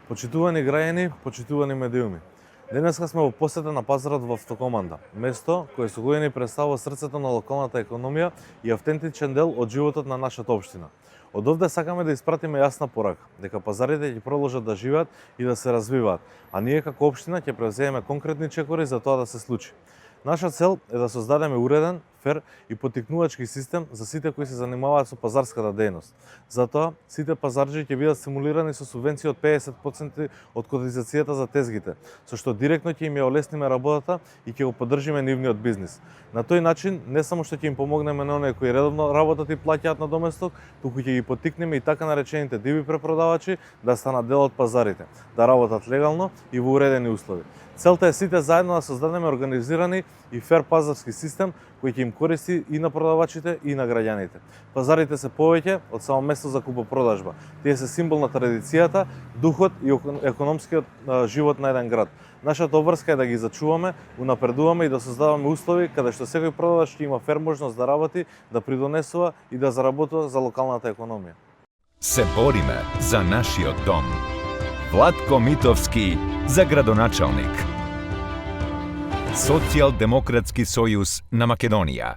Почитувани граѓани, почитувани медиуми. Денеска сме во посета на пазарот во Автокоманда, место кое со години представува срцето на локалната економија и автентичен дел од животот на нашата општина. Од овде сакаме да испратиме јасна порака, дека пазарите ќе продолжат да живеат и да се развиваат, а ние како општина ќе преземеме конкретни чекори за тоа да се случи. Наша цел е да создадеме уреден, фер и поттикнувачки систем за сите кои се занимаваат со пазарската дејност. Затоа, сите пазарџи ќе бидат стимулирани со субвенција од 50% од котизацијата за тезгите, со што директно ќе им ја олесниме работата и ќе го поддржиме нивниот бизнис. На тој начин, не само што ќе им помогнеме на оние кои редовно работат и плаќаат на доместок, туку ќе ги поттикнеме и така наречените диви препродавачи да станат дел од пазарите, да работат легално и во уредени услови. Целта е сите заедно да создадеме организирани и фер пазарски систем кој ќе им користи и на продавачите и на граѓаните. Пазарите се повеќе од само место за купопродажба. Тие се символ на традицијата, духот и економскиот живот на еден град. Нашата обврска е да ги зачуваме, унапредуваме и да создаваме услови каде што секој продавач ќе има фер можност да работи, да придонесува и да заработува за локалната економија. Се бориме за нашиот дом. Владко Митовски за градоначалник. Социјалдемократски сојуз на Македонија.